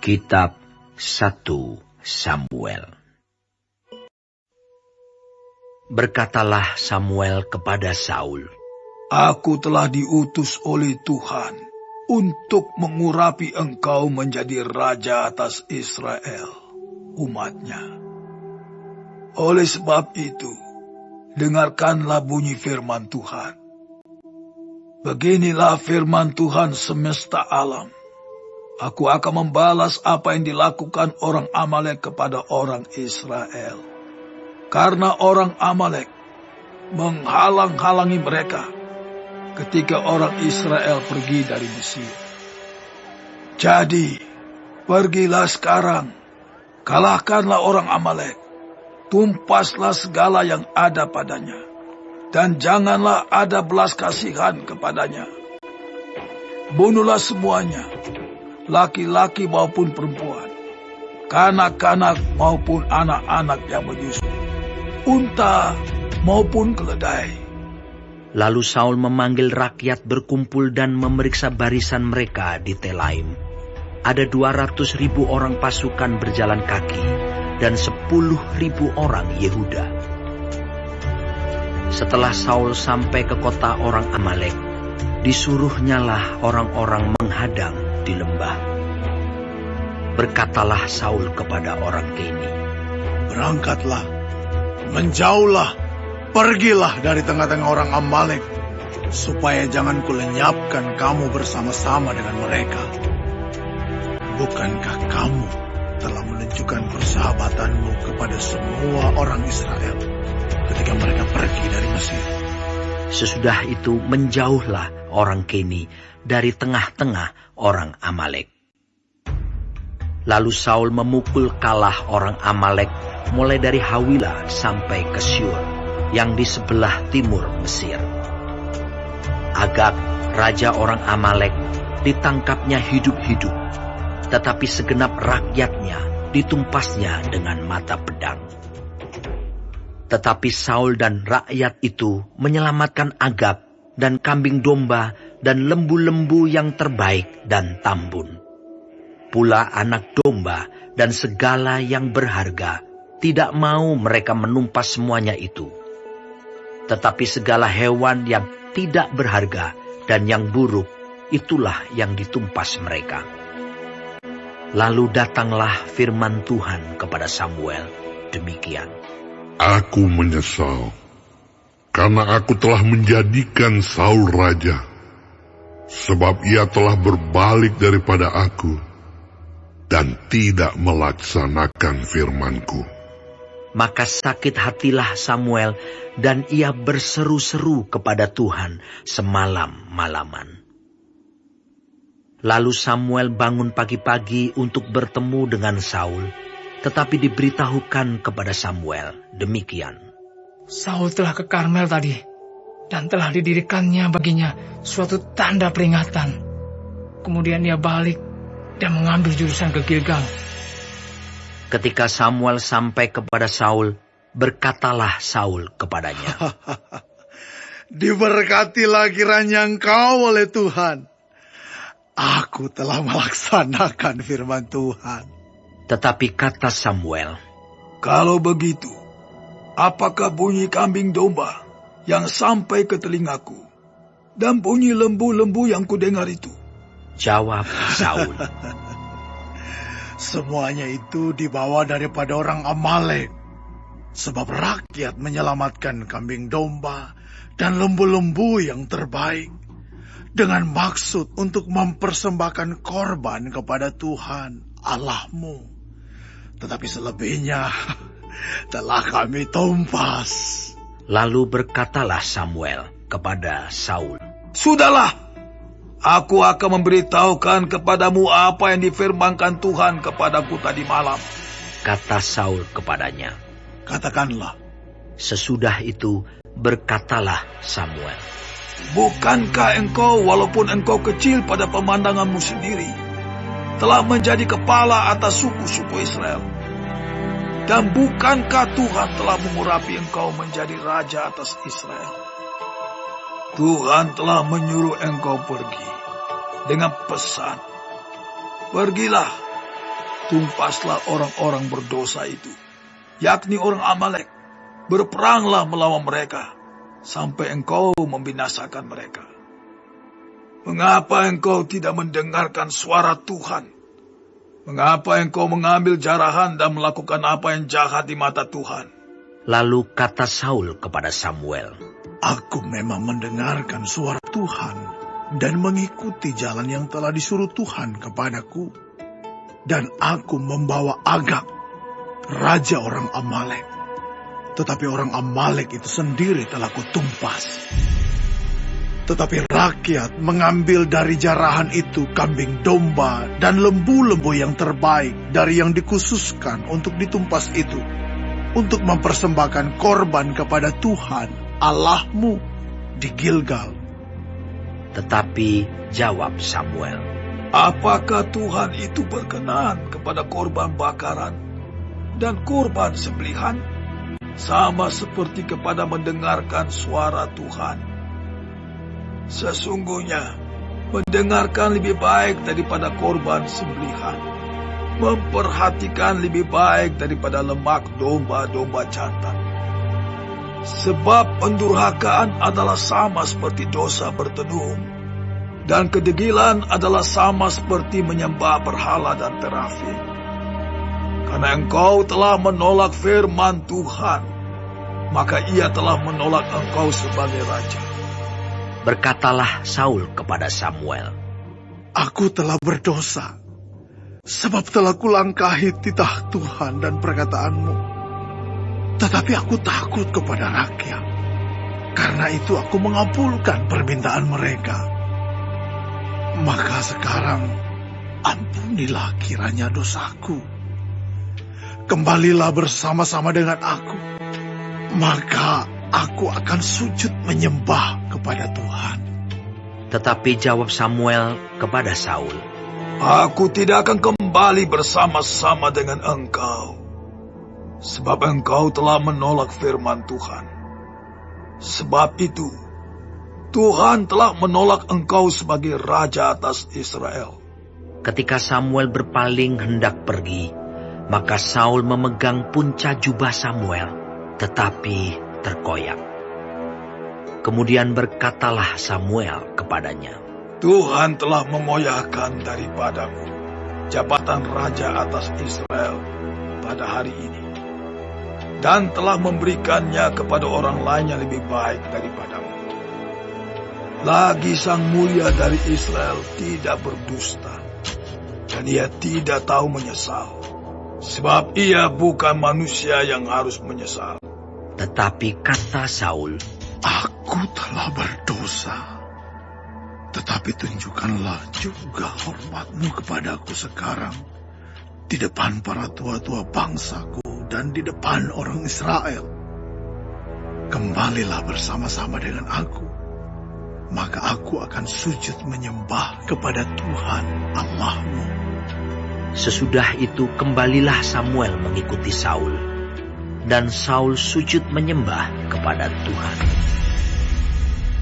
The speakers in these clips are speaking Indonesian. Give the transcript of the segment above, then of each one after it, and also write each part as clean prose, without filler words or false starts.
Kitab 1 Samuel. Berkatalah Samuel kepada Saul, Aku telah diutus oleh Tuhan untuk mengurapi engkau menjadi raja atas Israel, umatnya. Oleh sebab itu, dengarkanlah bunyi firman Tuhan. Beginilah firman Tuhan semesta alam. Aku akan membalas apa yang dilakukan orang Amalek kepada orang Israel. Karena orang Amalek menghalang-halangi mereka ketika orang Israel pergi dari Mesir. Jadi, pergilah sekarang, kalahkanlah orang Amalek, tumpaslah segala yang ada padanya, dan janganlah ada belas kasihan kepadanya. Bunuhlah semuanya, laki-laki maupun perempuan, kanak-kanak maupun anak-anak yang menyusu, unta maupun keledai. Lalu Saul memanggil rakyat berkumpul dan memeriksa barisan mereka di Telaim. Ada 200.000 orang pasukan berjalan kaki dan 10.000 orang Yehuda. Setelah Saul sampai ke kota orang Amalek, disuruhnyalah orang-orang menghadang di lembah. Berkatalah Saul kepada orang Keni, Berangkatlah, menjauhlah, pergilah dari tengah-tengah orang Amalek, supaya jangan kulenyapkan kamu bersama-sama dengan mereka. Bukankah kamu telah menunjukkan persahabatanmu kepada semua orang Israel ketika mereka pergi dari Mesir? Sesudah itu menjauhlah orang Keni dari tengah-tengah orang Amalek. Lalu Saul memukul kalah orang Amalek mulai dari Hawila sampai ke Syur yang di sebelah timur Mesir. Agag, raja orang Amalek, ditangkapnya hidup-hidup, tetapi segenap rakyatnya ditumpasnya dengan mata pedang. Tetapi Saul dan rakyat itu menyelamatkan Agag dan kambing domba dan lembu-lembu yang terbaik dan tambun. Pula anak domba dan segala yang berharga, tidak mau mereka menumpas semuanya itu. Tetapi segala hewan yang tidak berharga dan yang buruk, itulah yang ditumpas mereka. Lalu datanglah firman Tuhan kepada Samuel demikian. Aku menyesal, karena aku telah menjadikan Saul raja, sebab ia telah berbalik daripada aku, dan tidak melaksanakan firman-Ku. Maka sakit hatilah Samuel, dan ia berseru-seru kepada Tuhan semalam-malaman. Lalu Samuel bangun pagi-pagi untuk bertemu dengan Saul, tetapi diberitahukan kepada Samuel demikian. Saul telah ke Karmel tadi, dan telah didirikannya baginya suatu tanda peringatan. Kemudian ia balik dan mengambil jurusan ke Gilgal. Ketika Samuel sampai kepada Saul, berkatalah Saul kepadanya, Diberkatilah kiranya engkau oleh Tuhan. Aku telah melaksanakan firman Tuhan. Tetapi kata Samuel, Kalau begitu, apakah bunyi kambing domba yang sampai ke telingaku, dan bunyi lembu-lembu yang kudengar itu? Jawab Saul, Semuanya itu dibawa daripada orang Amalek, sebab rakyat menyelamatkan kambing domba dan lembu-lembu yang terbaik, dengan maksud untuk mempersembahkan korban kepada Tuhan Allahmu. Tetapi selebihnya telah kami tumpas. Lalu berkatalah Samuel kepada Saul, Sudahlah, aku akan memberitahukan kepadamu apa yang difirmankan Tuhan kepadaku tadi malam. Kata Saul kepadanya. Katakanlah. Sesudah itu berkatalah Samuel, Bukankah engkau, walaupun engkau kecil pada pemandanganmu sendiri, telah menjadi kepala atas suku-suku Israel? Dan bukankah Tuhan telah mengurapi engkau menjadi raja atas Israel? Tuhan telah menyuruh engkau pergi dengan pesan, Pergilah, tumpaslah orang-orang berdosa itu, yakni orang Amalek. Berperanglah melawan mereka, sampai engkau membinasakan mereka. Mengapa engkau tidak mendengarkan suara Tuhan? Mengapa engkau mengambil jarahan dan melakukan apa yang jahat di mata Tuhan? Lalu kata Saul kepada Samuel, Aku memang mendengarkan suara Tuhan dan mengikuti jalan yang telah disuruh Tuhan kepadaku. Dan aku membawa Agag, raja orang Amalek. Tetapi orang Amalek itu sendiri telah kutumpas. Tetapi rakyat mengambil dari jarahan itu kambing domba dan lembu-lembu yang terbaik dari yang dikhususkan untuk ditumpas itu, untuk mempersembahkan korban kepada Tuhan Allahmu di Gilgal. tetapi jawab Samuel, Apakah Tuhan itu berkenan kepada korban bakaran dan korban sembelihan, sama seperti kepada mendengarkan suara Tuhan? Sesungguhnya, mendengarkan lebih baik daripada korban sembelihan, memperhatikan lebih baik daripada lemak domba-domba jantan. Sebab pendurhakaan adalah sama seperti dosa bertenung, dan kedegilan adalah sama seperti menyembah berhala dan terafim. Karena engkau telah menolak firman Tuhan, maka ia telah menolak engkau sebagai raja. berkatalah Saul kepada Samuel, Aku telah berdosa, sebab telah kulangkahi titah Tuhan dan perkataanmu. Tetapi aku takut kepada rakyat, karena itu aku mengabulkan permintaan mereka. Maka sekarang ampunilah kiranya dosaku. Kembalilah bersama-sama dengan aku, maka aku akan sujud menyembah kepada Tuhan. tetapi jawab Samuel kepada Saul, Aku tidak akan kembali bersama-sama dengan engkau, sebab engkau telah menolak firman Tuhan. Sebab itu, Tuhan telah menolak engkau sebagai raja atas Israel. Ketika Samuel berpaling hendak pergi, maka Saul memegang punca jubah Samuel, tetapi terkoyak. Kemudian berkatalah Samuel kepadanya, Tuhan telah mengoyahkan daripadamu jabatan raja atas Israel pada hari ini, dan telah memberikannya kepada orang lain yang lebih baik daripadamu. Lagi sang mulia dari Israel tidak berdusta, dan ia tidak tahu menyesal, sebab ia bukan manusia yang harus menyesal. tetapi kata Saul, Aku telah berdosa, tetapi tunjukkanlah juga hormatmu kepadaku sekarang di depan para tua-tua bangsaku dan di depan orang Israel. Kembalilah bersama-sama dengan aku, maka aku akan sujud menyembah kepada Tuhan Allahmu. Sesudah itu kembalilah Samuel mengikuti Saul, dan Saul sujud menyembah kepada Tuhan.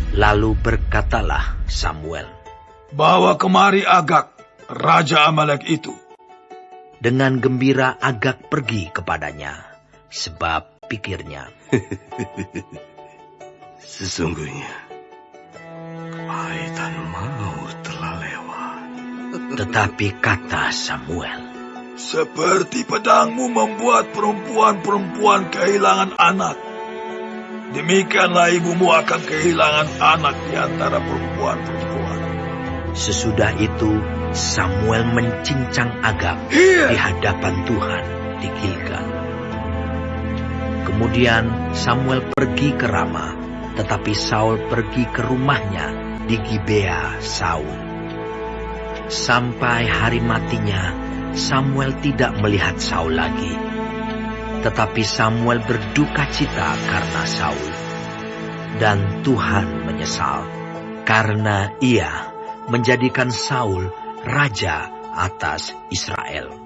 Lalu berkatalah Samuel, Bawa kemari Agag, raja Amalek itu. dengan gembira Agag pergi kepadanya, sebab pikirnya, Sesungguhnya kepahitan maut telah lewat. tetapi kata Samuel, Seperti pedangmu membuat perempuan-perempuan kehilangan anak, demikianlah ibumu akan kehilangan anak di antara perempuan-perempuan. Sesudah itu Samuel mencincang Agag di hadapan Tuhan di Gilgal. Kemudian Samuel pergi ke Rama, tetapi Saul pergi ke rumahnya di Gibea Saul. Sampai hari matinya, Samuel tidak melihat Saul lagi. Tetapi Samuel berduka cita karena Saul. Dan Tuhan menyesal karena ia menjadikan Saul raja atas Israel.